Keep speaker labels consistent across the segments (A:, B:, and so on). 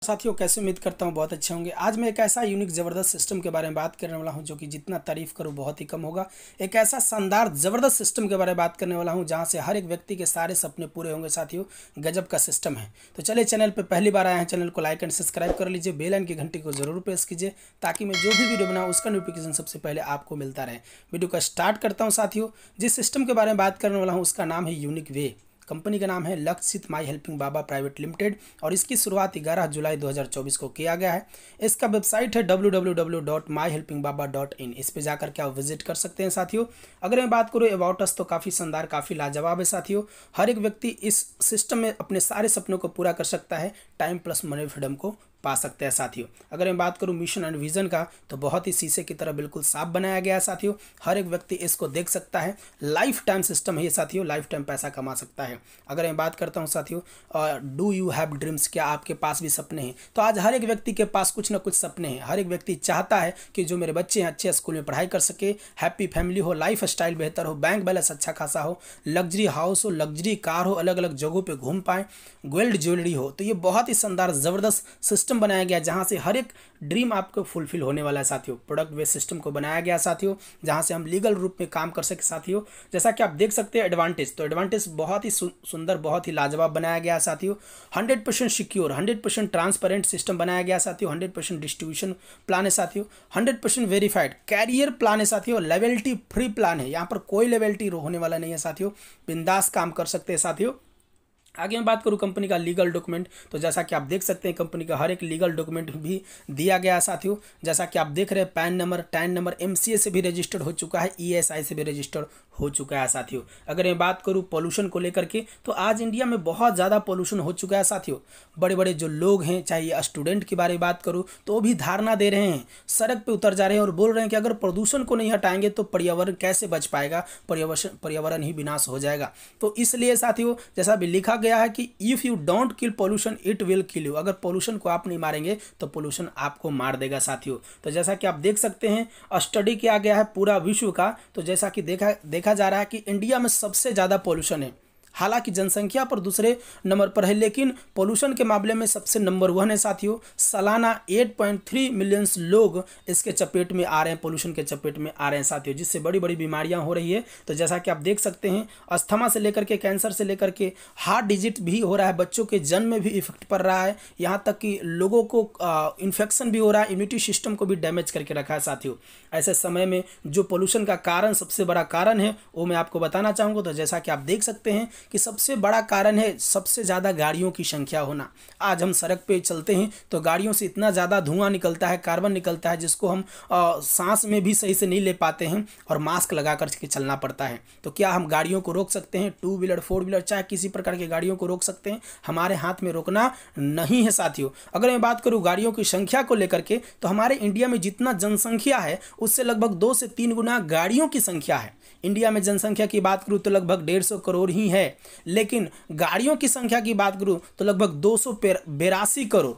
A: साथियों, कैसे उम्मीद करता हूँ बहुत अच्छे होंगे। आज मैं एक ऐसा यूनिक ज़बरदस्त सिस्टम के बारे में बात करने वाला हूँ जो कि जितना तारीफ़ करूँ बहुत ही कम होगा। एक ऐसा शानदार ज़बरदस्त सिस्टम के बारे में बात करने वाला हूँ जहाँ से हर एक व्यक्ति के सारे सपने पूरे होंगे। साथियों, गजब का सिस्टम है। तो चलिए, चैनल पर पहली बार आए हैं, चैनल को लाइक एंड सब्सक्राइब कर लीजिए, बेल आइकन की घंटी को जरूर प्रेस कीजिए ताकि मैं जो भी वीडियो बनाऊँ उसका नोटिफिकेशन सबसे पहले आपको मिलता रहे। वीडियो का स्टार्ट करता हूँ। साथियों, जिस सिस्टम के बारे में बात करने वाला हूँ उसका नाम है यूनिक वे। कंपनी का नाम है लक्षित माई हेल्पिंग बाबा प्राइवेट लिमिटेड और इसकी शुरुआत 11 जुलाई 2024 को किया गया है। इसका वेबसाइट है www.myhelpingbaba.in। इस पे जाकर के आप विजिट कर सकते हैं। साथियों, अगर मैं बात करूँ अबाउट अस तो काफ़ी शानदार, काफ़ी लाजवाब है। साथियों, हर एक व्यक्ति इस सिस्टम में अपने सारे सपनों को पूरा कर सकता है, टाइम प्लस मनी फ्रीडम को पा सकते हैं। साथियों, अगर मैं बात करूं मिशन एंड विजन का तो बहुत ही शीशे की तरह बिल्कुल साफ बनाया गया है। साथियों, हर एक व्यक्ति इसको देख सकता है। लाइफ टाइम सिस्टम है ये। साथियों, लाइफ टाइम पैसा कमा सकता है। अगर मैं बात करता हूं साथियों, डू यू हैव ड्रीम्स, क्या आपके पास भी सपने हैं? तो आज हर एक व्यक्ति के पास कुछ ना कुछ सपने हैं। हर एक व्यक्ति चाहता है कि जो मेरे बच्चे हैं अच्छे स्कूल में पढ़ाई कर सके, हैप्पी फैमिली हो, लाइफ स्टाइल बेहतर हो, बैंक बैलेंस अच्छा खासा हो, लग्जरी हाउस हो, लग्जरी कार हो, अलग अलग जगहों पर घूम पाएँ, गोल्ड ज्वेलरी हो। तो ये बहुत ही शानदार ज़बरदस्त सिस्टम बनाया गया जहाँ से हर एक ड्रीम आपको फुलफिल होने वाला है। साथियों, प्रोडक्ट बेस्ड सिस्टम को बनाया गया साथियों, जहाँ से हम लीगल रूप में काम कर सके। साथियों, जैसा कि आप देख सकते हैं एडवांटेज, तो एडवांटेज बहुत ही सुंदर, बहुत ही लाजवाब बनाया गया है। साथियों, 100% सिक्योर, 100% ट्रांसपेरेंट सिस्टम बनाया गया साथियों। 100% डिस्ट्रीब्यूशन प्लान है साथियों। 100% वेरीफाइड कैरियर प्लान है साथियों। लेवलिटी फ्री प्लान है, यहाँ पर कोई लेवलिटी होने वाला नहीं है साथियों। बिंदास काम कर सकते हैं। साथियों, आगे मैं बात करूं कंपनी का लीगल डॉक्यूमेंट, तो जैसा कि आप देख सकते हैं कंपनी का हर एक लीगल डॉक्यूमेंट भी दिया गया है। साथियों, जैसा कि आप देख रहे हैं pan number, tan number MCA से भी रजिस्टर्ड हो चुका है, ईएसआई से भी रजिस्टर्ड हो चुका है। साथियों, अगर मैं बात करूं पोल्यूशन को लेकर के, तो आज इंडिया में बहुत ज़्यादा पोल्यूशन हो चुका है। साथियों, बड़े बड़े जो लोग हैं, चाहे स्टूडेंट की बारे में बात करूँ तो वो भी धारणा दे रहे हैं, सड़क पर उतर जा रहे हैं और बोल रहे हैं कि अगर प्रदूषण को नहीं हटाएंगे तो पर्यावरण कैसे बच पाएगा, पर्यावरण ही विनाश हो जाएगा। तो इसलिए साथियों, जैसा भी लिखा गया है कि if you don't kill pollution it will kill you. अगर पोल्यूशन को आप नहीं मारेंगे तो पोल्यूशन आपको मार देगा। साथियों, तो जैसा कि आप देख सकते हैं स्टडी किया गया है पूरा विश्व का, तो जैसा कि देखा जा रहा है कि इंडिया में सबसे ज़्यादा पोल्यूशन है। हालांकि जनसंख्या पर दूसरे नंबर पर है, लेकिन पोल्यूशन के मामले में सबसे नंबर 1 है। साथियों, सालाना 8.3 मिलियन लोग इसके चपेट में आ रहे हैं, पोल्यूशन के चपेट में आ रहे हैं साथियों, जिससे बड़ी बड़ी बीमारियां हो रही है। तो जैसा कि आप देख सकते हैं, अस्थमा से लेकर के कैंसर से लेकर के हार्ट डिजीज भी हो रहा है, बच्चों के जन्म में भी इफेक्ट पड़ रहा है, यहाँ तक कि लोगों को इन्फेक्शन भी हो रहा है, इम्यूनिटी सिस्टम को भी डैमेज करके रखा है। साथियों, ऐसे समय में जो पोल्यूशन का कारण, सबसे बड़ा कारण है, वो मैं आपको बताना चाहूँगा। तो जैसा कि आप देख सकते हैं कि सबसे बड़ा कारण है सबसे ज़्यादा गाड़ियों की संख्या होना। आज हम सड़क पे चलते हैं तो गाड़ियों से इतना ज़्यादा धुआं निकलता है, कार्बन निकलता है, जिसको हम सांस में भी सही से नहीं ले पाते हैं और मास्क लगा कर के चलना पड़ता है। तो क्या हम गाड़ियों को रोक सकते हैं? 2 व्हीलर 4 व्हीलर चाहे किसी प्रकार की गाड़ियों को रोक सकते हैं, हमारे हाथ में रोकना नहीं है। साथियों, अगर मैं बात करूँ गाड़ियों की संख्या को लेकर के, तो हमारे इंडिया में जितना जनसंख्या है उससे लगभग 2 से 3 गुना गाड़ियों की संख्या है। इंडिया में जनसंख्या की बात करूँ तो लगभग 150 करोड़ ही है, लेकिन गाड़ियों की संख्या की बात करूं तो लगभग 282 करोड़,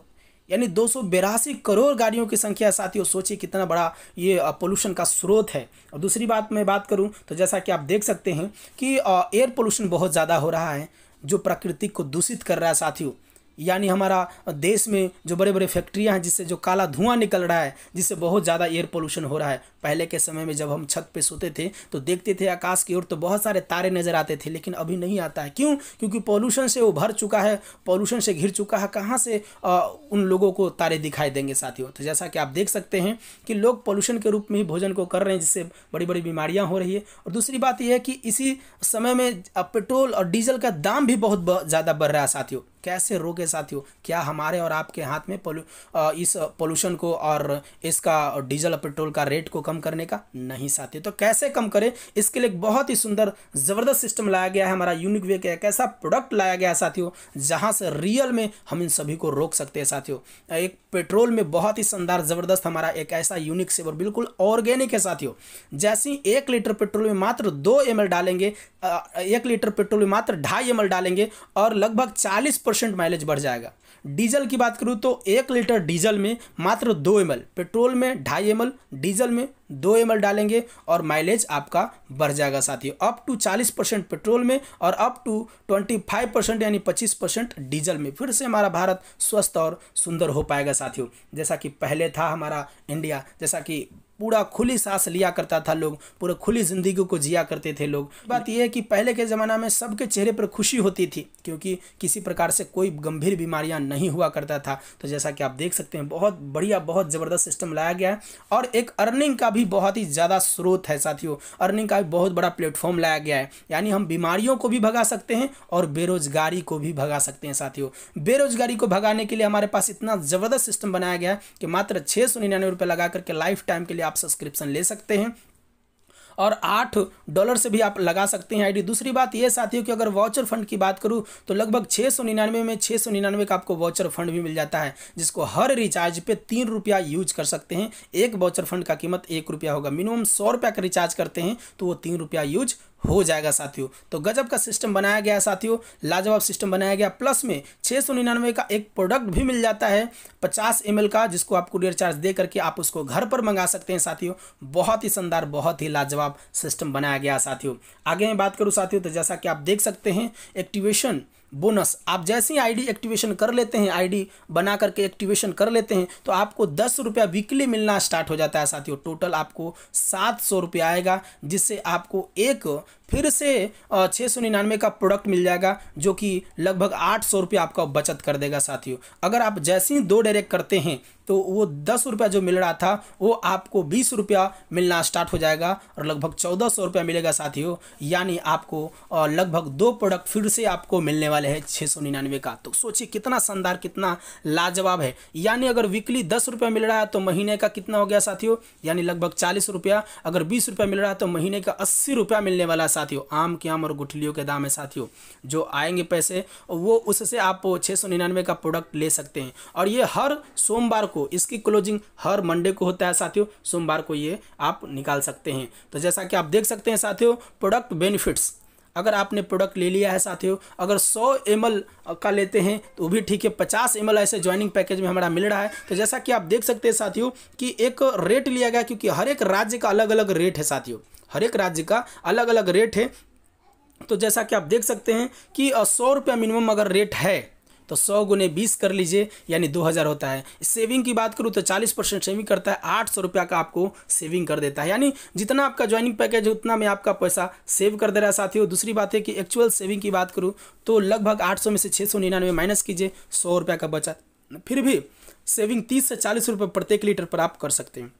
A: यानी 282 करोड़ गाड़ियों की संख्या। साथियों, सोचिए कितना बड़ा ये पोल्यूशन का स्रोत है। और दूसरी बात मैं बात करूं तो जैसा कि आप देख सकते हैं कि एयर पोल्यूशन बहुत ज़्यादा हो रहा है, जो प्रकृति को दूषित कर रहा है। साथियों, यानी हमारा देश में जो बड़े बड़े फैक्ट्रियां हैं जिससे जो काला धुआं निकल रहा है, जिससे बहुत ज़्यादा एयर पोल्यूशन हो रहा है। पहले के समय में जब हम छत पे सोते थे तो देखते थे आकाश की ओर तो बहुत सारे तारे नज़र आते थे, लेकिन अभी नहीं आता है। क्यों? क्योंकि पोल्यूशन से वो भर चुका है, पोल्यूशन से घिर चुका है। कहाँ से उन लोगों को तारे दिखाई देंगे? साथियों, तो जैसा कि आप देख सकते हैं कि लोग पोल्यूशन के रूप में ही भोजन को कर रहे हैं, जिससे बड़ी बड़ी बीमारियाँ हो रही है। और दूसरी बात यह है कि इसी समय में पेट्रोल और डीजल का दाम भी बहुत ज़्यादा बढ़ रहा है। साथियों, कैसे रोके? साथियों, क्या हमारे और आपके हाथ में इस पोल्यूशन को और इसका डीजल और पेट्रोल का रेट को कम करने का? नहीं साथियों। तो कैसे कम करें, इसके लिए एक बहुत ही सुंदर ज़बरदस्त सिस्टम लाया गया है। हमारा यूनिक वे का एक ऐसा प्रोडक्ट लाया गया है साथियों, जहां से रियल में हम इन सभी को रोक सकते हैं। साथियों, एक पेट्रोल में बहुत ही शानदार ज़बरदस्त हमारा एक ऐसा यूनिक सेवर, बिल्कुल ऑर्गेनिक है। साथियों, जैसे 1 लीटर पेट्रोल में मात्र 2 ml डालेंगे, 1 लीटर पेट्रोल में मात्र 2.5 ml डालेंगे और लगभग 40% माइलेज बढ़ जाएगा। डीजल की बात करूँ तो 1 लीटर डीजल में मात्र 2 ml, पेट्रोल में 2.5 ml, डीजल में 2 ml डालेंगे और माइलेज आपका बढ़ जाएगा साथियों, अप टू 40% पेट्रोल में और अप टू 25% यानी 25% डीजल में। फिर से हमारा भारत स्वस्थ और सुंदर हो पाएगा साथियों, जैसा कि पहले था हमारा इंडिया, जैसा कि पूरा खुली सांस लिया करता था लोग, पूरा खुली ज़िंदगी को जिया करते थे लोग। बात यह है कि पहले के ज़माना में सबके चेहरे पर खुशी होती थी, क्योंकि किसी प्रकार से कोई गंभीर बीमारियां नहीं हुआ करता था। तो जैसा कि आप देख सकते हैं, बहुत बढ़िया, बहुत ज़बरदस्त सिस्टम लाया गया है और एक अर्निंग का भी बहुत ही ज़्यादा स्रोत है साथियों, अर्निंग का भी बहुत बड़ा प्लेटफॉर्म लाया गया है। यानी हम बीमारियों को भी भगा सकते हैं और बेरोजगारी को भी भगा सकते हैं साथियों। बेरोजगारी को भगाने के लिए हमारे पास इतना ज़बरदस्त सिस्टम बनाया गया है कि मात्र 699 रुपये लगा करके लाइफ टाइम के लिए आप सब्सक्रिप्शन ले सकते हैं और $8 से भी आप लगा सकते हैं आईडी। दूसरी बात यह साथियों कि अगर वाउचर फंड की बात करूं तो लगभग 699 में 699 का आपको वाउचर फंड भी मिल जाता है, जिसको हर रिचार्ज पे 3 रुपया यूज कर सकते हैं। एक वाउचर फंड का कीमत 1 रुपया होगा, मिनिमम 100 रुपया का रिचार्ज करते हैं तो वो 3 रुपया यूज हो जाएगा साथियों। तो गजब का सिस्टम बनाया गया है साथियों, लाजवाब सिस्टम बनाया गया। प्लस में 699 का एक प्रोडक्ट भी मिल जाता है 50 ml का, जिसको आप कुरियर चार्ज दे करके आप उसको घर पर मंगा सकते हैं साथियों। बहुत ही शानदार, बहुत ही लाजवाब सिस्टम बनाया गया साथियों। आगे मैं बात करूं साथियों तो जैसा कि आप देख सकते हैं, एक्टिवेशन बोनस, आप जैसे ही आईडी एक्टिवेशन कर लेते हैं, आईडी बना करके एक्टिवेशन कर लेते हैं तो आपको 10 रुपया वीकली मिलना स्टार्ट हो जाता है साथियों। टोटल आपको 700 रुपया आएगा, जिससे आपको एक फिर से 699 का प्रोडक्ट मिल जाएगा, जो कि लगभग 800 रुपया आपका बचत कर देगा साथियों। अगर आप जैसे ही 2 डायरेक्ट करते हैं तो वो 10 रुपया जो मिल रहा था वो आपको 20 रुपया मिलना स्टार्ट हो जाएगा और लगभग 1400 रुपया मिलेगा साथियों। यानी आपको लगभग 2 प्रोडक्ट फिर से आपको मिलने वाले हैं 699 का। तो सोचिए कितना शानदार, कितना लाजवाब है। यानी अगर वीकली 10 रुपया मिल रहा है तो महीने का कितना हो गया साथियों, यानी लगभग 40 रुपया। अगर 20 रुपया मिल रहा है तो महीने का 80 रुपया मिलने वाला साथियों। आम के आम और गुठलियों के दाम है साथियों, जो आएंगे पैसे वो उससे आप 699 का प्रोडक्ट ले सकते हैं। और ये हर सोमवार को, इसकी क्लोजिंग हर मंडे को होता है साथियों, सोमवार को ये आप निकाल सकते हैं। तो जैसा कि आप देख सकते हैं साथियों, प्रोडक्ट बेनिफिट्स, अगर आपने प्रोडक्ट ले लिया है साथियों, अगर 100 ml का लेते हैं तो भी ठीक है, 50 ml ऐसे ज्वाइनिंग पैकेज में हमारा मिल रहा है। तो जैसा कि आप देख सकते हैं साथियों कि एक रेट लिया गया, क्योंकि हर एक राज्य का अलग अलग रेट है साथियों, हर एक राज्य का अलग अलग रेट है। तो जैसा कि आप देख सकते हैं कि 100 रुपया मिनिमम अगर रेट है तो 100 गुने 20 कर लीजिए, यानी 2000 होता है। सेविंग की बात करूँ तो 40% सेविंग करता है, 800 रुपया का आपको सेविंग कर देता है। यानी जितना आपका ज्वाइनिंग पैकेज है उतना में आपका पैसा सेव कर दे रहा है साथियों। दूसरी बात है कि एक्चुअल सेविंग की बात करूँ तो लगभग 800 में से 699 माइनस कीजिए, 100 रुपया का बचा, फिर भी सेविंग 30 से 40 रुपये प्रत्येक लीटर पर आप कर सकते हैं।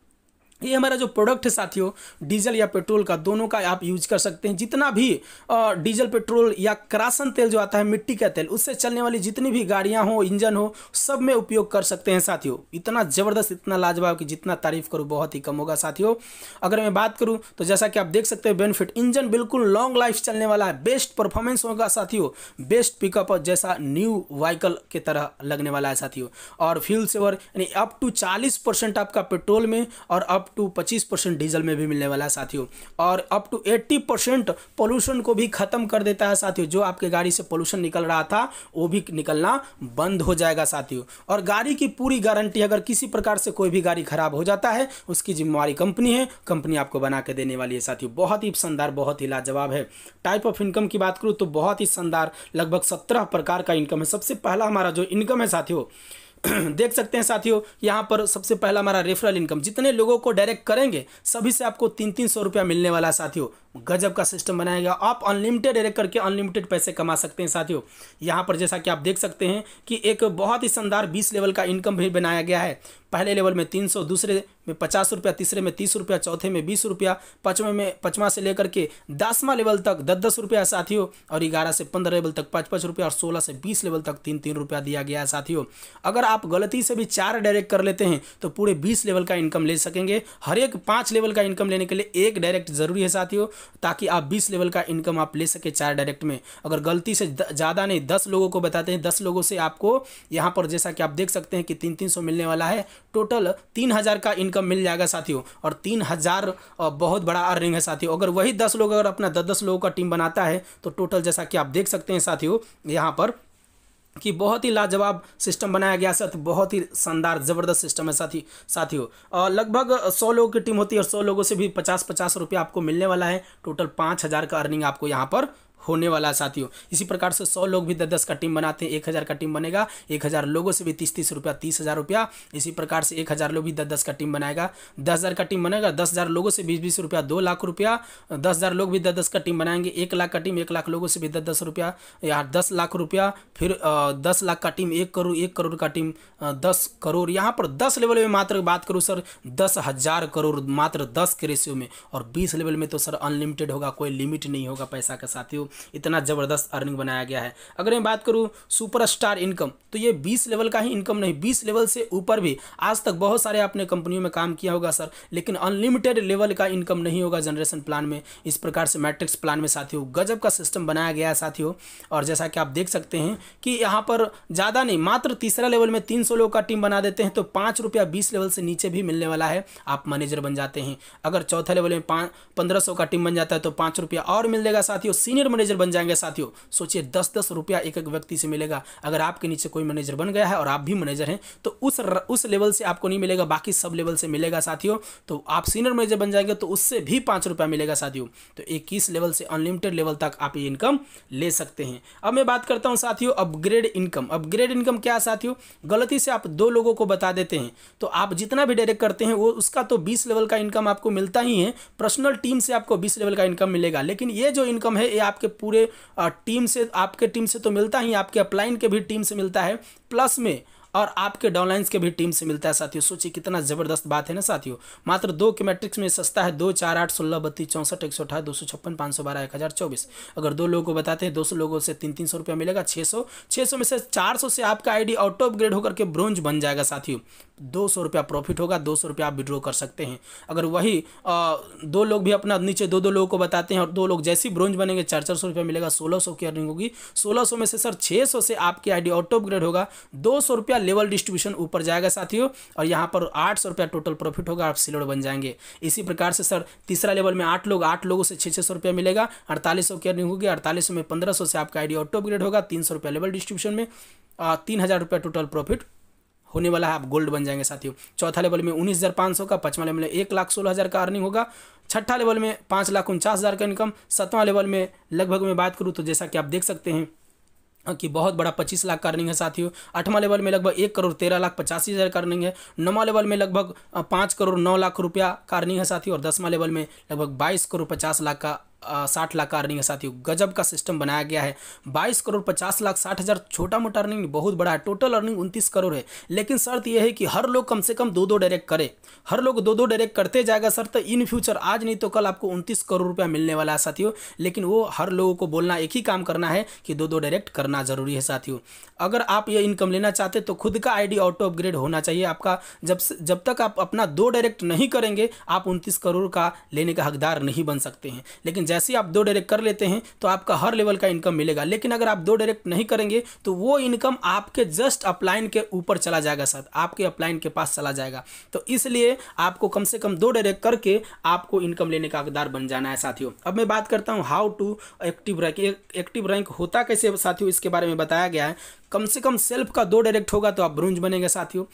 A: ये हमारा जो प्रोडक्ट है साथियों, डीजल या पेट्रोल का, दोनों का आप यूज कर सकते हैं। जितना भी डीजल, पेट्रोल या करासन तेल जो आता है, मिट्टी का तेल, उससे चलने वाली जितनी भी गाड़ियां हो, इंजन हो, सब में उपयोग कर सकते हैं साथियों। इतना ज़बरदस्त, इतना लाजवाब कि जितना तारीफ करूँ बहुत ही कम होगा साथियों। अगर मैं बात करूँ तो जैसा कि आप देख सकते हैं, बेनिफिट, इंजन बिल्कुल लॉन्ग लाइफ चलने वाला है, बेस्ट परफॉर्मेंस होगा साथियों, बेस्ट पिकअप जैसा न्यू व्हीकल की तरह लगने वाला है साथियों। और फ्यूल सेवर, यानी अप टू 40% आपका पेट्रोल में और अप टू 25% डीजल में भी मिलने वाला है साथियों। और अप टू 80% पोल्यूशन को भी खत्म कर देता है साथियों। जो आपके गाड़ी से पोल्यूशन निकल रहा था वो भी निकलना बंद हो जाएगा साथियों। और गाड़ी की पूरी गारंटी, अगर किसी प्रकार से कोई भी गाड़ी खराब हो जाता है उसकी जिम्मेवारी कंपनी है, कंपनी आपको बना के देने वाली है साथियों। बहुत ही शानदार, बहुत ही लाजवाब है। टाइप ऑफ इनकम की बात करूँ तो बहुत ही शानदार, लगभग 17 प्रकार का इनकम है। सबसे पहला हमारा जो इनकम है साथियों, देख सकते हैं साथियों, यहाँ पर सबसे पहला हमारा रेफरल इनकम, जितने लोगों को डायरेक्ट करेंगे सभी से आपको 300 रुपया मिलने वाला है साथियों। गजब का सिस्टम बनाएगा, आप अनलिमिटेड डायरेक्ट करके अनलिमिटेड पैसे कमा सकते हैं साथियों। यहाँ पर जैसा कि आप देख सकते हैं कि एक बहुत ही शानदार 20 लेवल का इनकम भी बनाया गया है। पहले लेवल में 300, दूसरे में 50 रुपया, तीसरे में 30 रुपया, चौथे में 20 रुपया, पाँचवां से लेकर के 10वां लेवल तक 10-10 रुपया साथियों, और 11 से 15 लेवल तक 5-5 रुपया, और 16 से 20 लेवल तक 3-3 रुपया दिया गया है साथियों। अगर आप गलती से भी 4 डायरेक्ट कर लेते हैं तो पूरे 20 लेवल का इनकम ले सकेंगे। हर एक 5 लेवल का इनकम लेने के लिए 1 डायरेक्ट जरूरी है साथियों, ताकि आप 20 लेवल का इनकम आप ले सके 4 डायरेक्ट में। अगर गलती से ज़्यादा नहीं, 10 लोगों को बताते हैं, 10 लोगों से आपको यहाँ पर जैसा कि आप देख सकते हैं कि 300 मिलने वाला है। टोटल 3000 का इनकम मिल जाएगा साथियों, और 3000 बहुत बड़ा अर्निंग है साथियों। अगर वही 10 लोग अगर अपना 10-10 लोगों का टीम बनाता है तो टोटल जैसा कि आप देख सकते हैं साथियों, यहाँ पर कि बहुत ही लाजवाब सिस्टम बनाया गया सर, बहुत ही शानदार ज़बरदस्त सिस्टम है साथियों। और लगभग 100 लोगों की टीम होती है और 100 लोगों से भी 50-50 रुपया आपको मिलने वाला है। टोटल 5,000 का अर्निंग आपको यहाँ पर होने वाला है साथियों। इसी प्रकार से 100 लोग भी 10-10 का टीम बनाते हैं, 1,000 का टीम बनेगा। 1,000 लोगों से भी 30-30 रुपया, 30,000 रुपया। इसी प्रकार से 1,000 लोग भी 10-10 का टीम बनाएगा, 10,000 का टीम बनेगा। 10,000 लोगों से 20-20 रुपया, 2 लाख रुपया। 10,000 लोग भी 10-10 का टीम बनाएंगे, 1 लाख का टीम। 1 लाख लोगों से भी 10-10 रुपया, या 10 लाख रुपया। फिर 10 लाख का टीम 1 करोड़, 1 करोड़ का टीम 10 करोड़। यहाँ पर 10 लेवल में मात्र बात करूँ सर, 10,000 करोड़ मात्र 10 के रेशियो में। और 20 लेवल में तो सर अनलिमिटेड होगा, कोई लिमिट नहीं होगा पैसा का साथियों। इतना ज़बरदस्त अर्निंग बनाया गया है। अगर मैं बात करूं सुपरस्टार इनकम, तो ये 20 लेवल का ही इनकम नहीं, 20 लेवल से ऊपर भी। आज तक बहुत सारे आपने कंपनियों में काम किया होगा सर, लेकिन अनलिमिटेड लेवल का इनकम नहीं होगा जनरेशन प्लान में। इस प्रकार से मैट्रिक्स प्लान में साथियों गजब का सिस्टम बनाया गया है साथियों। और जैसा कि आप देख सकते हैं कि यहाँ पर ज़्यादा नहीं, मात्र तीसरा लेवल में 300 लोग का टीम बना देते हैं तो 5 रुपया 20 लेवल से नीचे भी मिलने वाला है, आप मैनेजर बन जाते हैं। अगर चौथा लेवल में 1500 का टीम बन जाता है तो 5 रुपया और मिल देगा साथियों, सीनियर मैनेजर बन जाएंगे साथियों। सोचिए 10-10 रुपया एक एक व्यक्ति से मिलेगा। अगर आपके नीचे कोई मैनेजर बन गया है और आप भी मैनेजर हैं तो उस लेवल से आपको नहीं मिलेगा, बाकी सब लेवल से मिलेगा साथियों। तो आप सीनियर मैनेजर बन जाएंगे तो उससे भी 5 रुपया मिलेगा साथियों। तो 21 लेवल से अनलिमिटेड लेवल तक आप ये इनकम ले सकते हैं। अब मैं बात करता हूं साथियों अपग्रेड इनकम। अपग्रेड इनकम क्या है साथियों, गलती से आप 2 लोगों को बता देते हैं तो आप जितना भी डायरेक्ट करते हैं वो उसका तो 20 लेवल का इनकम आपको मिलता ही है। पर्सनल टीम से आपको 20 लेवल का इनकम मिलेगा, लेकिन ये जो इनकम है ये आपके पूरे टीम से, आपके टीम से तो मिलता ही, आपके अपलाइन के भी टीम से मिलता है, प्लस में और आपके डाउनलाइंस के भी टीम से मिलता है साथियों। सोचिए कितना ज़बरदस्त बात है ना साथियों। मात्र 2 के मैट्रिक्स में सस्ता है, 2, 4, 8, 16, 32, 64, 128, 256, 512, 1024। अगर 2 लोगों को बताते हैं 200 लोगों से 300 रुपया मिलेगा, 600 में से 400 से आपका आईडी ऑटो अपग्रेड होकर के ब्रोंज बन जाएगा साथियों। 200 रुपया प्रॉफिट होगा, 200 रुपया आप विड्रॉ कर सकते हैं। अगर वही 2 लोग भी अपना नीचे 2 लोगों को बताते हैं और 2 लोग जैसे ही ब्रोंज बनेंगे 400 रुपया मिलेगा, 1600 की अर्निंग होगी। 1600 में से सर 600 से आपकी आईडी ऑटो अपग्रेड होगा, 200 रुपया लेवल डिस्ट्रीब्यूशन ऊपर जाएगा साथियों। और यहाँ पर 800 रुपया टोटल प्रॉफिट होगा, आप सिल्वर बन जाएंगे। इसी प्रकार से सर तीसरा लेवल में 8 लोगों से 600 रुपया मिलेगा, 4800 की अर्निंग होगी। 4800 में 1500 से आपका आईडी ऑटो अपग्रेड होगा, 300 रुपया लेवल डिस्ट्रीब्यूशन में, 3000 रुपया टोटल प्रॉफिट होने वाला है, आप गोल्ड बन जाएंगे साथियों। चौथा लेवल में 19,500 का, 5वां लेवल में 1,16,000 का अर्निंग होगा, 6ठा लेवल में 5,49,000 का इनकम, 7वां लेवल में लगभग मैं बात करूँ तो जैसा कि आप देख सकते हैं कि बहुत बड़ा 25 लाख का अर्निंग है साथियों। 8वां लेवल में लगभग 1,13,85,000 का अर्निंग है। 9वां लेवल में लगभग 5,09,00,000 रुपया का अर्निंग है साथियों। और 10वां लेवल में लगभग 22,50,00,000 का 60 लाख का अर्निंग है साथियों। गजब का सिस्टम बनाया गया है। 22,50,60,000 छोटा मोटा अर्निंग बहुत बड़ा है। टोटल अर्निंग 29 करोड़ है। लेकिन शर्त यह है कि हर लोग कम से कम 2-2 डायरेक्ट करे। हर लोग 2-2 डायरेक्ट करते जाएगा सर, तो इन फ्यूचर आज नहीं तो कल आपको 29 करोड़ रुपया मिलने वाला है साथियों। लेकिन वो हर लोगों को बोलना, एक ही काम करना है कि 2-2 डायरेक्ट करना जरूरी है साथियों। अगर आप ये इनकम लेना चाहते तो खुद का आईडी ऑटो अपग्रेड होना चाहिए आपका। जब तक आप अपना 2 डायरेक्ट नहीं करेंगे आप 29 करोड़ का लेने का हकदार नहीं बन सकते हैं। लेकिन जैसे ही आप 2 डायरेक्ट कर लेते हैं तो आपका हर लेवल का इनकम मिलेगा। लेकिन अगर आप 2 डायरेक्ट नहीं करेंगे तो वो इनकम आपके जस्ट अपलाइन के ऊपर चला जाएगा सर, आपके अपलाइन के पास चला जाएगा। तो इसलिए आपको कम से कम 2 डायरेक्ट करके आपको इनकम लेने का हकदार बन जाना है साथियों। अब मैं बात करता हूँ how to active rank. Active rank होता कैसे साथियों, इसके बारे में बताया गया है। कम से कम सेल्फ का 2 डायरेक्ट होगा तो आप ब्रोंज बनेंगे साथियों।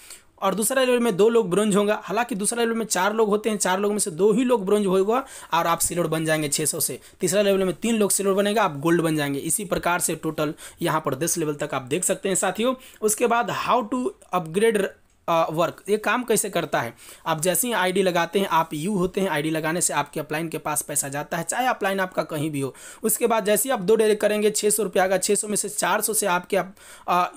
A: और दूसरा लेवल में 2 लोग ब्रोंज होगा। हालांकि दूसरा लेवल में 4 लोग होते हैं, 4 लोगों में से 2 ही लोग ब्रोंज होगा और आप सिल्वर बन जाएंगे 600 से। तीसरा लेवल में 3 लोग सिल्वर बनेगा, आप गोल्ड बन जाएंगे। इसी प्रकार से टोटल यहाँ पर 10 लेवल तक आप देख सकते हैं साथियों। उसके बाद हाउ टू अपग्रेड वर्क, ये काम कैसे करता है। आप जैसे ही आईडी लगाते हैं, आप यू होते हैं, आईडी लगाने से आपके अपलाइन के पास पैसा जाता है, चाहे अपलाइन आपका कहीं भी हो। उसके बाद जैसे ही आप 2 डायरेक्ट करेंगे 600 रुपया आएगा। 600 में से 400 से आपके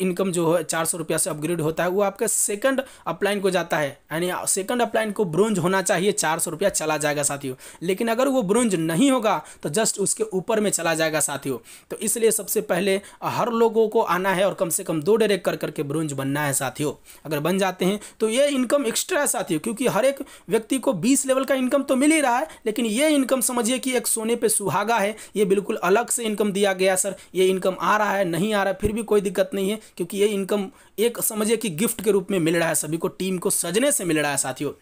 A: इनकम जो है 400 रुपया से अपग्रेड होता है, वो आपके सेकंड अपलाइन को जाता है। यानी सेकंड अपलाइन को ब्रोंज होना चाहिए, 400 रुपया चला जाएगा साथियों। लेकिन अगर वो ब्रोंज नहीं होगा तो जस्ट उसके ऊपर में चला जाएगा साथियों। तो इसलिए सबसे पहले हर लोगों को आना है और कम से कम 2 डायरेक्ट कर करके ब्रोंज बनना है साथियों। अगर बन जाते हैं तो ये इनकम एक्स्ट्रा है साथियों, क्योंकि हर एक व्यक्ति को 20 लेवल का इनकम तो मिल ही रहा है, लेकिन ये इनकम समझिए कि एक सोने पे सुहागा है। ये बिल्कुल अलग से इनकम दिया गया सर। ये इनकम आ रहा है नहीं आ रहा है फिर भी कोई दिक्कत नहीं है, क्योंकि ये इनकम एक समझिए कि गिफ्ट के रूप में मिल रहा है, सभी को टीम को सजने से मिल रहा है साथियों।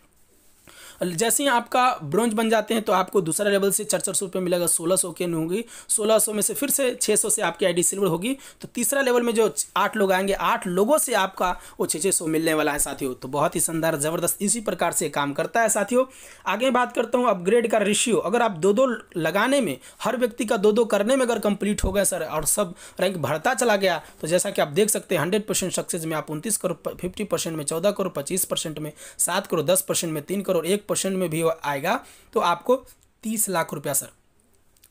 A: जैसे ही आपका ब्रोंज बन जाते हैं तो आपको दूसरा लेवल से 400 रुपये मिलेगा, 1600 के होगी, 1600 में से फिर से 600 से आपकी आईडी सिल्वर होगी। तो तीसरा लेवल में जो 8 लोग आएंगे, 8 लोगों से आपका वो 600 मिलने वाला है साथियों। तो बहुत ही शानदार ज़बरदस्त इसी प्रकार से काम करता है साथियों। आगे बात करता हूँ अपग्रेड का रेशियो। अगर आप 2-2 लगाने में, हर व्यक्ति का 2-2 करने में अगर कंप्लीट हो गया सर और सब रैंक बढ़ता चला गया, तो जैसा कि आप देख सकते हैं 100% सक्सेस में आप 29 करोड़, 50% में 14 करोड़, 25% में 7 करोड़, 10% में 3 करोड़, 1% में भी आएगा तो आपको 30 लाख रुपया सर,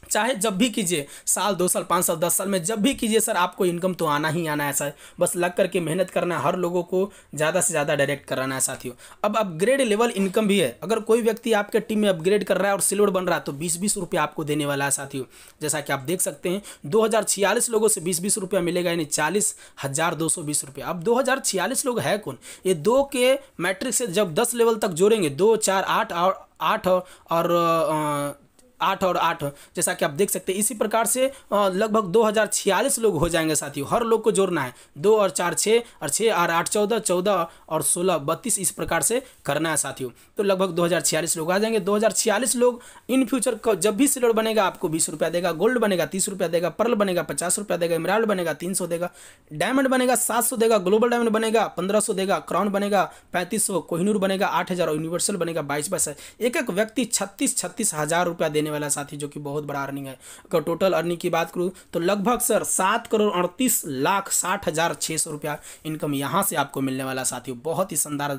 A: चाहे जब भी कीजिए, साल 2 साल 5 साल 10 साल में जब भी कीजिए सर, आपको इनकम तो आना ही आना है सर। बस लग करके मेहनत करना है, हर लोगों को ज़्यादा से ज़्यादा डायरेक्ट कराना है साथियों। अब अपग्रेड लेवल इनकम भी है। अगर कोई व्यक्ति आपके टीम में अपग्रेड कर रहा है और सिल्वर बन रहा है तो 20-20 रुपये आपको देने वाला है साथियों। जैसा कि आप देख सकते हैं 2046 लोगों से 20-20 रुपया मिलेगा, यानी 40,220 रुपये। अब 2046 लोग है कौन? ये 2 के मैट्रिक से जब 10 लेवल तक जोड़ेंगे, 2 4 8 और 8 और 8, जैसा कि आप देख सकते हैं इसी प्रकार से लगभग 2046 लोग हो जाएंगे साथियों। हर लोग को जोड़ना है, 2 और 4 6 और 6 और 8 14, 14 और 16 32, इस प्रकार से करना है साथियों। तो लगभग 2046 लोग आ जाएंगे। 2046 लोग इन फ्यूचर जब भी सिल्वर बनेगा आपको 20 रुपया देगा, गोल्ड बनेगा 30 रुपया देगा, पर्ल बनेगा 50 रुपया देगा, इमराल्ड बनेगा 300 देगा, डायमंड बनेगा 700 देगा, ग्लोबल डायमंड बनेगा 1500 देगा, क्राउन बनेगा 3500, कोहिनूर बनेगा 8000 और यूनिवर्सल बनेगा 22,000। एक व्यक्ति 36 हज़ार रुपया देने वाला साथी, जो कि बहुत बड़ा अर्निंग है। अगर टोटल अर्निंग की बात करूं तो लगभग सर 7,38,60,600 रुपया इनकम यहां से आपको मिलने वाला साथियों। बहुत ही शानदार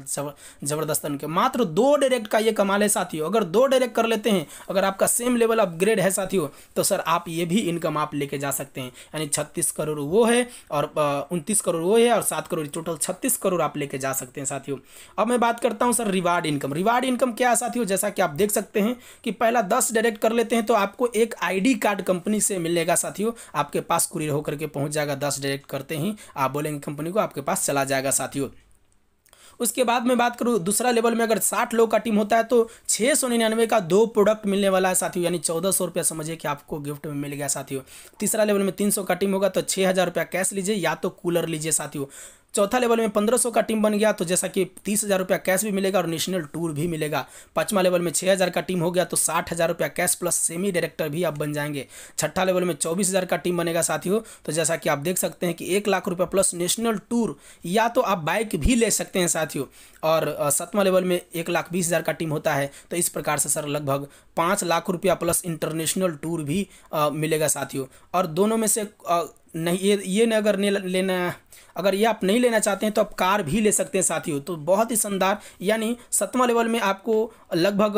A: जबरदस्त इनकम। मात्र 2 डायरेक्ट का ये कमाल है साथियों। अगर 2 डायरेक्ट कर लेते हैं, अगर आपका सेम लेवल अपग्रेड है साथियों, तो सर आप ये भी इनकम आप लेके जा सकते हैं। यानी 36 करोड़ वो है और 29 करोड़ वो है और 7 करोड़, टोटल 36 करोड़ आप लेके जा सकते हैं साथियों। अब मैं बात करता हूं sir reward income. Reward income क्या है साथियों? जैसा कि आप देख सकते हैं कि पहला 10 डायरेक्ट कर लेते हैं तो आपको एक आईडी कार्ड कंपनी से मिलेगा साथियों, आपके पास कुरियर होकर के पहुंच जाएगा। 10 डायरेक्ट करते ही आप बोलेंगे कंपनी को, आपके पास चला जाएगा साथियों। उसके बाद मैं बात करूं दूसरा लेवल में, अगर 60 लोग का टीम होता है तो 699 का 2 प्रोडक्ट मिलने वाला है साथियों, यानी 1400 रुपया समझिए कि आपको गिफ्ट में मिल गया साथियों। तीसरा लेवल में 300 का टीम होगा तो 6000 रुपया कैश लीजिए या तो कूलर लीजिए साथियों। चौथा लेवल में 1500 का टीम बन गया तो जैसा कि 30,000 रुपया कैश भी मिलेगा और नेशनल टूर भी मिलेगा। पांचवा लेवल में 6000 का टीम हो गया तो 60,000 रुपया कैश प्लस सेमी डायरेक्टर भी आप बन जाएंगे। छठा लेवल में 24,000 का टीम बनेगा साथियों, तो जैसा कि आप देख सकते हैं कि 1 लाख रुपया प्लस नेशनल टूर या तो आप बाइक भी ले सकते हैं साथियों। और 7वां लेवल में 1,20,000 का टीम होता है तो इस प्रकार से सर लगभग 5 लाख रुपया प्लस इंटरनेशनल टूर भी मिलेगा साथियों। और दोनों में से नहीं ये न अगर नहीं लेना, अगर ये आप नहीं लेना चाहते हैं तो आप कार भी ले सकते हैं साथियों। तो बहुत ही शानदार, यानी 7वां लेवल में आपको लगभग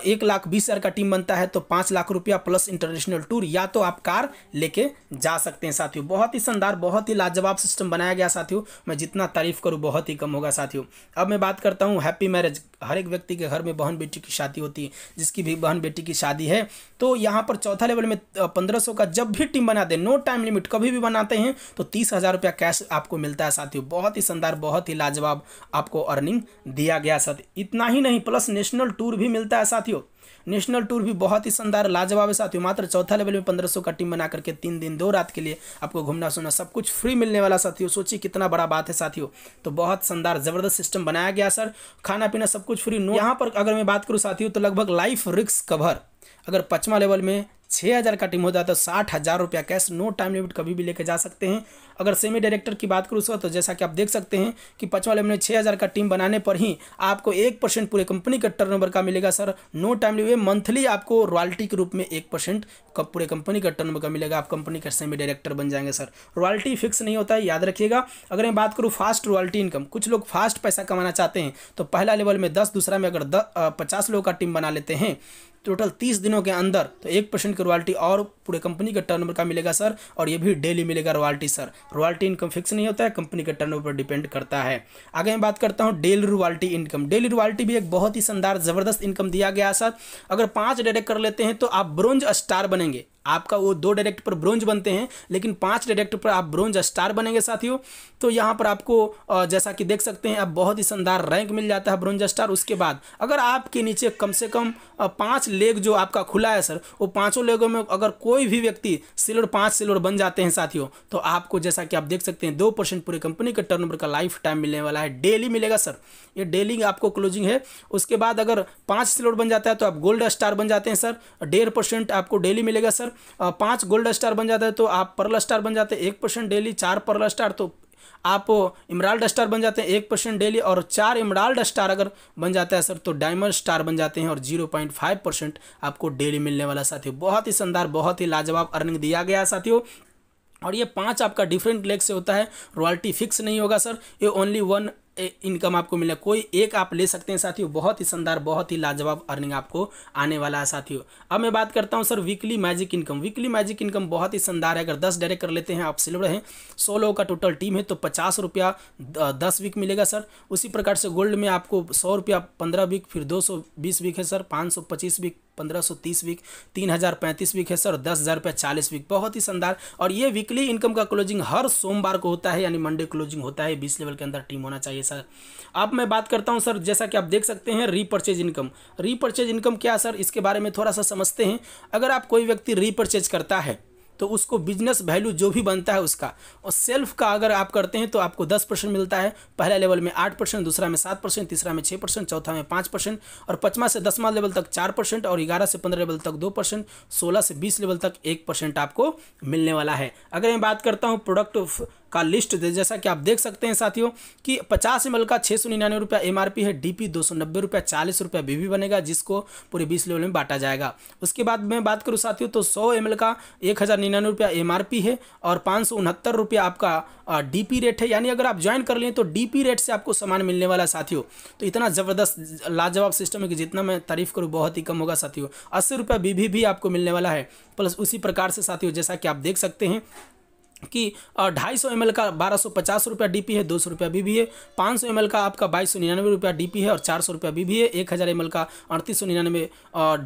A: 1,20,000 का टीम बनता है तो 5 लाख रुपया प्लस इंटरनेशनल टूर या तो आप कार लेके जा सकते हैं साथियों। बहुत ही शानदार, बहुत ही लाजवाब सिस्टम बनाया गया साथियों। मैं जितना तारीफ करूँ बहुत ही कम होगा साथियों। अब मैं बात करता हूँ हैप्पी मैरिज। हर एक व्यक्ति के घर में बहन बेटी की शादी होती है, जिसकी भी बहन बेटी की शादी है तो यहाँ पर चौथा लेवल में 1500 का जब भी टीम बना दे, नो टाइम लिमिट, कभी भी बनाते हैं तो 30,000 रुपया कैश आपको मिलता है साथियों। बहुत ही शानदार, बहुत ही लाजवाब आपको अर्निंग दिया गया साथियों। इतना ही नहीं, प्लस नेशनल टूर भी मिलता है साथियों। नेशनल टूर भी बहुत ही शानदार लाजवाब है साथियों। मात्र चौथा लेवल में 1500 का टीम बना करके 3 दिन 2 रात के लिए आपको घूमना सोना सब कुछ फ्री मिलने वाला साथियों। सोचिए कितना बड़ा बात है साथियों। तो बहुत शानदार जबरदस्त सिस्टम बनाया गया सर, खाना पीना सब कुछ फ्री। यहाँ पर अगर मैं बात करूँ साथियों तो लगभग लाइफ रिस्क कवर, अगर 5वां लेवल में 6,000 का टीम होता है तो 60,000 रुपया कैश, नो टाइम लिमिट, कभी भी लेके जा सकते हैं। अगर सेमी डायरेक्टर की बात करूँ तो जैसा कि आप देख सकते हैं कि 5वां लेवल में 6,000 का टीम बनाने पर ही आपको 1% पूरे कंपनी का टर्नओवर का मिलेगा sir, no time limit. Monthly आपको रॉयल्टी के रूप में 1% पूरे कंपनी का टर्नओवर का मिलेगा। आप कंपनी का सेमी डायरेक्टर बन जाएंगे सर। रॉयल्टी फिक्स नहीं होता है, याद रखिएगा। अगर मैं बात करूँ फास्ट रॉयल्टी इनकम, कुछ लोग फास्ट पैसा कमाना चाहते हैं तो पहला लेवल में 10, दूसरा में अगर 50 लोगों का टीम बना लेते हैं टोटल 30 दिनों के अंदर तो 1% की रॉयल्टी और पूरे कंपनी के टर्नओवर का मिलेगा सर। और ये भी डेली मिलेगा royalty sir. Royalty income fix नहीं होता है, कंपनी के टर्नओवर पर डिपेंड करता है। आगे मैं बात करता हूँ daily royalty income. Daily royalty भी एक बहुत ही शानदार जबरदस्त इनकम दिया गया सर। अगर 5 डायरेक्ट कर लेते हैं तो आप ब्रोंज स्टार बनेंगे। आपका वो 2 डायरेक्ट पर ब्रोंज बनते हैं, लेकिन 5 डायरेक्ट पर आप ब्रोंज स्टार बनेंगे साथियों। तो यहाँ पर आपको जैसा कि देख सकते हैं आप बहुत ही शानदार रैंक मिल जाता है ब्रोंज स्टार। उसके बाद अगर आपके नीचे कम से कम 5 लेग जो आपका खुला है सर, वो 5 लेगों में अगर कोई भी व्यक्ति सिल्वर 5 सिल्वर बन जाते हैं साथियों, तो आपको जैसा कि आप देख सकते हैं 2% पूरे कंपनी के टर्नओवर का लाइफ टाइम मिलने वाला है। डेली मिलेगा सर, ये डेली आपको क्लोजिंग है। उसके बाद अगर 5 सिल्वर बन जाता है तो आप गोल्ड स्टार बन जाते हैं सर, 1.5% आपको डेली मिलेगा सर। 5 गोल्ड स्टार बन जाता है तो आप पर्ल स्टार बन जाते हैं 1% डेली। 4 पर्ल स्टार तो आप इमराल्ड स्टार बन जाते हैं 1% डेली, और 4 इमराल्ड स्टार अगर बन जाता है सर तो डायमंड स्टार बन जाते हैं और 0.5% आपको डेली मिलने वाला साथियों। बहुत ही शानदार, बहुत ही लाजवाब अर्निंग दिया गया है साथियों। और ये 5 आपका डिफरेंट लेग से होता है, रॉयल्टी फिक्स नहीं होगा सर, ये ओनली 1 इनकम आपको मिले, कोई एक आप ले सकते हैं साथियों। बहुत ही शानदार, बहुत ही लाजवाब अर्निंग आपको आने वाला है साथियों। अब मैं बात करता हूं sir weekly magic income. Weekly magic income बहुत ही शानदार है। अगर 10 डायरेक्ट कर लेते हैं, आप सिल्वर हैं, 100 लोगों का टोटल टीम है, तो 50 रुपया 10 वीक मिलेगा सर। उसी प्रकार से गोल्ड में आपको 100 रुपया 15 वीक, फिर 220 वीक है सर, 525 वीक, 1530 वीक, 3035 वीक है सर, 10,000 रुपया 40 वीक। बहुत ही शानदार। और ये वीकली इनकम का क्लोजिंग हर सोमवार को होता है, यानी मंडे क्लोजिंग होता है। 20 लेवल के अंदर टीम होना चाहिए सर। अब मैं बात करता हूं सर, जैसा कि आप देख सकते हैं रीपरचेज इनकम। रीपरचेज इनकम क्या सर, इसके बारे में थोड़ा सा समझते हैं। अगर आप कोई व्यक्ति रीपरचेज करता है तो उसको बिजनेस वैल्यू जो भी बनता है उसका, और सेल्फ का अगर आप करते हैं तो आपको 10% मिलता है। पहला लेवल में 8%, दूसरा में 7%, तीसरा में 6%, चौथा में 5%, और 5वां से 10वां लेवल तक 4%, और 11 से 15 लेवल तक 2%, 16 से 20 लेवल तक 1% आपको मिलने वाला है। अगर मैं बात करता हूँ प्रोडक्ट का लिस्ट, जैसा कि आप देख सकते हैं साथियों कि 50 ml का 699 रुपया MRP है, DP 290 रुपया, 40 रुपया BB बनेगा, जिसको पूरे 20 लेवल में बांटा जाएगा। उसके बाद मैं बात करूं साथियों तो 100 ml का 1099 रुपया MRP है, और 569 रुपया आपका DP रेट है। यानी अगर आप ज्वाइन कर लें तो DP रेट से आपको सामान मिलने वाला है साथियों। तो इतना ज़बरदस्त लाजवाब सिस्टम है कि जितना मैं तारीफ करूँ बहुत ही कम होगा साथियों। 80 रुपया BB भी आपको मिलने वाला है। प्लस उसी प्रकार से साथियों जैसा कि आप देख सकते हैं कि 250 ml का 1250 रुपया DP है, 200 रुपया BB है, 500 ml का आपका 2299 रुपया DP है और 400 रुपया BB है, 1000 ml का 3899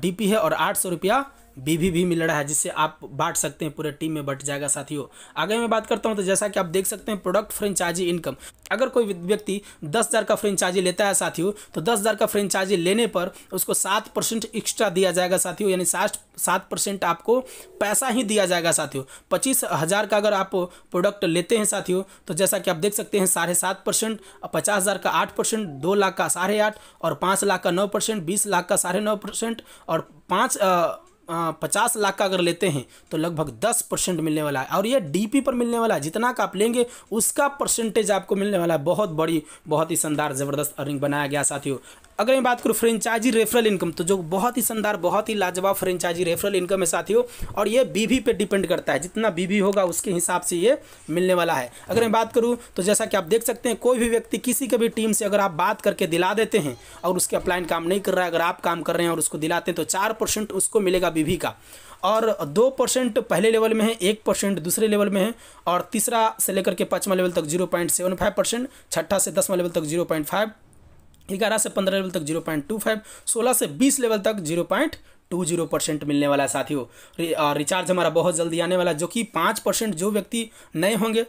A: DP है और 800 रुपया BB भी मिल रहा है, जिससे आप बांट सकते हैं, पूरे टीम में बट जाएगा साथियों। आगे मैं बात करता हूं तो जैसा कि आप देख सकते हैं प्रोडक्ट फ्रेंचाइजी इनकम। अगर कोई व्यक्ति 10,000 का फ्रेंचाइजी लेता है साथियों, तो 10,000 का फ्रेंचाइजी लेने पर उसको 7% एक्स्ट्रा दिया जाएगा साथियों, यानी 7% आपको पैसा ही दिया जाएगा साथियों। 25,000 का अगर आप प्रोडक्ट लेते हैं साथियों, तो जैसा कि आप देख सकते हैं 7.5%, 50,000 का 8%, 2 लाख का 8.5%, और 5 लाख का 9%, 20 लाख का 9.5%, और 50 लाख का अगर लेते हैं तो लगभग 10% मिलने वाला है। और ये DP पर मिलने वाला है, जितना का आप लेंगे उसका परसेंटेज आपको मिलने वाला है। बहुत बड़ी, बहुत ही शानदार ज़बरदस्त अर्निंग बनाया गया साथियों। अगर मैं बात करूँ फ्रेंचाइजी रेफरल इनकम, तो जो बहुत ही शानदार, बहुत ही लाजवाब फ्रेंचाइजी रेफरल इनकम है साथियों, और ये BB पे डिपेंड करता है। जितना BB होगा उसके हिसाब से ये मिलने वाला है। अगर मैं बात करूँ तो जैसा कि आप देख सकते हैं कोई भी व्यक्ति किसी के भी टीम से अगर आप बात करके दिला देते हैं और उसके अपलाइन काम नहीं कर रहा है, अगर आप काम कर रहे हैं और उसको दिलाते हैं तो 4% उसको मिलेगा BB का, और 2% पहले लेवल में है, 1% दूसरे लेवल में है, और तीसरा से लेकर के 5वां लेवल तक 0.75%, छठा से 10वां लेवल तक 0.5%, 11 से 15 लेवल तक 0.25%, 16 से 20 लेवल तक 0.20% मिलने वाला है साथियों। रिचार्ज हमारा बहुत जल्दी आने वाला है, जो कि 5% जो व्यक्ति नए होंगे,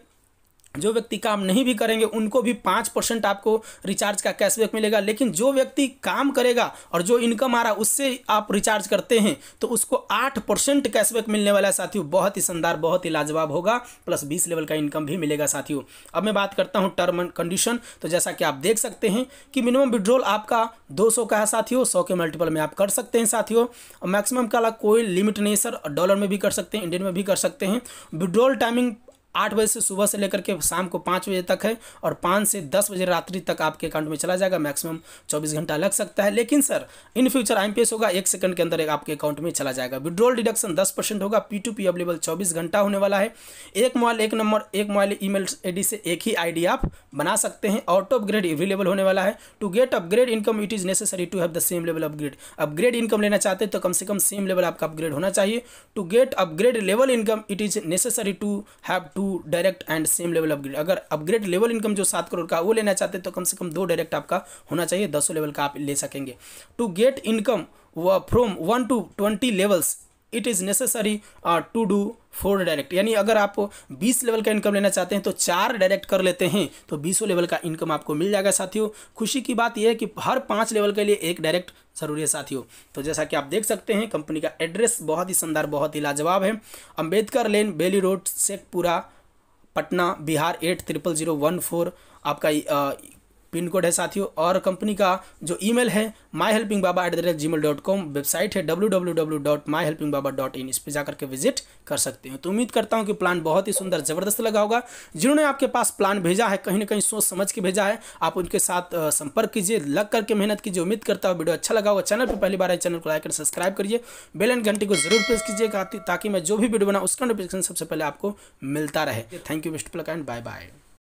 A: जो व्यक्ति काम नहीं भी करेंगे उनको भी 5% आपको रिचार्ज का कैशबैक मिलेगा। लेकिन जो व्यक्ति काम करेगा और जो इनकम आ रहा है उससे आप रिचार्ज करते हैं तो उसको 8% कैशबैक मिलने वाला है साथियों। बहुत ही शानदार, बहुत ही लाजवाब होगा। प्लस 20 लेवल का इनकम भी मिलेगा साथियों। अब मैं बात करता हूं टर्म एंड कंडीशन। तो जैसा कि आप देख सकते हैं कि मिनिमम विड्रॉल आपका 200 का है साथियों, 100 के मल्टीपल में आप कर सकते हैं साथियों। मैक्सिमम का कोई लिमिट नहीं सर, डॉलर में भी कर सकते हैं, इंडियन में भी कर सकते हैं। विड्रॉल टाइमिंग 8 बजे से सुबह से लेकर के शाम को 5 बजे तक है, और 5 से 10 बजे रात्रि तक आपके अकाउंट में चला जाएगा। मैक्सिमम 24 घंटा लग सकता है, लेकिन सर इन फ्यूचर IMPS होगा 1 सेकंड के अंदर आपके अकाउंट में चला जाएगा। विड्रॉल डिडक्शन 10% होगा। P2P अवेलेबल 24 घंटा होने वाला है। एक मोबाइल एक नंबर, एक मोबाइल ईमेल ID से एक ही ID आप बना सकते हैं। ऑटो अपग्रेड अवेलेबल होने वाला है। To get upgrade income it is necessary to have the same level upgrade. Upgrade income लेना चाहते हैं तो कम से कम सेम लेवल आपका अपग्रेड होना चाहिए। To get upgrade level income it is necessary to have to direct and same level upgrade. अगर अपग्रेड लेवल इनकम जो 7 करोड़ का वो लेना चाहते हैं तो कम से कम 2 डायरेक्ट आपका होना चाहिए, 10 लेवल का आप ले सकेंगे। To get income from 1 to 20 levels it is necessary to do 4 direct, यानी अगर आप 20 लेवल का इनकम लेना चाहते हैं तो 4 डायरेक्ट कर लेते हैं तो 20 लेवल का इनकम आपको मिल जाएगा साथियों। खुशी की बात यह है कि हर 5 लेवल के लिए एक डायरेक्ट ज़रूरी है साथियों। तो जैसा कि आप देख सकते हैं कंपनी का एड्रेस बहुत ही शानदार, बहुत ही लाजवाब है। अंबेडकर लेन, बेली रोड, शेखपुरा, पटना, बिहार 800014 आपका पिन कोड है साथियों। और कंपनी का जो ईमेल है myhelpingbaba@gmail.com, वेबसाइट है www.myhelpingbaba.in, इस पर जाकर के विजिट कर सकते हैं। तो उम्मीद करता हूं कि प्लान बहुत ही सुंदर ज़बरदस्त लगा होगा। जिन्होंने आपके पास प्लान भेजा है कहीं ना कहीं सोच समझ के भेजा है, आप उनके साथ संपर्क कीजिए, लग करके मेहनत कीजिए। उम्मीद करता हूँ वीडियो अच्छा लगा होगा। चैनल पर पहली बार है, चैनल को लाइक और सब्सक्राइब करिए, बेल एंड घंटी को जरूर प्रेस कीजिएगा ताकि मैं जो भी वीडियो बनाऊँ उसका नोटिफिकेशन सबसे पहले आपको मिलता रहे। Thank you, best of luck and bye bye.